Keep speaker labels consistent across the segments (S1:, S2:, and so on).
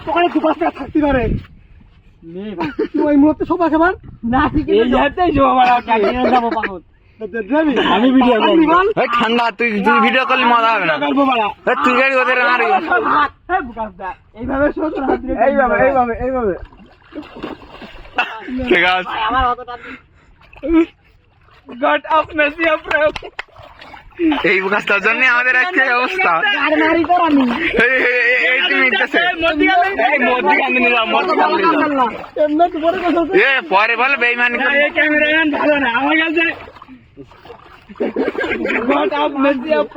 S1: পকেটে 2-5 টাকা থাকতে পারে ওই মুহূর্তে সব আছে আমার না এই যেতেই যাবো পাগল আমি ভিডিও করব
S2: ঠান্ডা তুই ভিডিও করলে মজা হবে না তুই গাড়ি ওদের আর
S1: এইভাবে এইভাবে
S2: ঠিক আছে
S1: আমার অতটা গট আপ মেসি আপ
S2: এই কাজটার জন্য আমাদের আজকে অবস্থা পরে বলে বেইমানি
S1: ক্যামেরাম্যান ভালো না আমার কাছে গট আপ মেসি আপ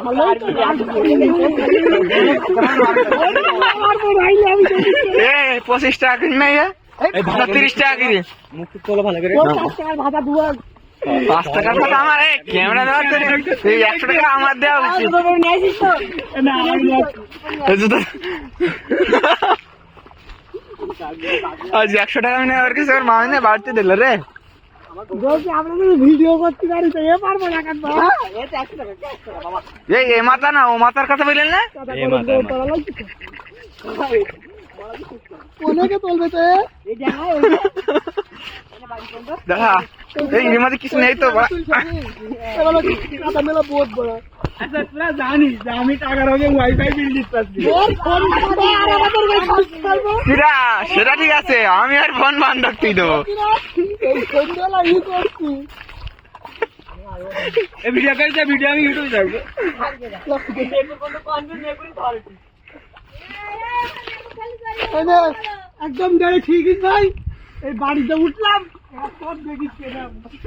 S1: ভালো
S2: 25 টাকা কিনে নাই 30 টাকা কিনে
S1: মুক্তি তোলা ভালো করে 5 টাকার ভাতা দুয়া
S2: 5 টাকা তো আমার ক্যামেরা দেওয়া এই 100 টাকা আমার দেওয়া উচিত
S1: না
S2: আজ 100 টাকা মানে আর কিছু আর মানে বাড়তে দিল রে
S1: ভিডিও করতে পারি তো এ পারবো না কাটবো
S2: এ মাথা না ও মাথার কথা বললেন না
S1: অনেকে তোলবে তো
S2: দেখা এই এর মধ্যে কিছু নেই তো
S1: মেলা বহুত বড় আচ্ছা তোরা জানিস যে আমি টাকার আগে ওয়াইফাই বিল দিচ্ছি
S2: সেটা ঠিক আছে আমি আর ফোন বন্ধক তুই দেবো
S1: ভিডিও আমি ইউটিউবে যাবো একদম গাড়ি ঠিক ভাই এই বাড়িতে উঠলাম দেখিস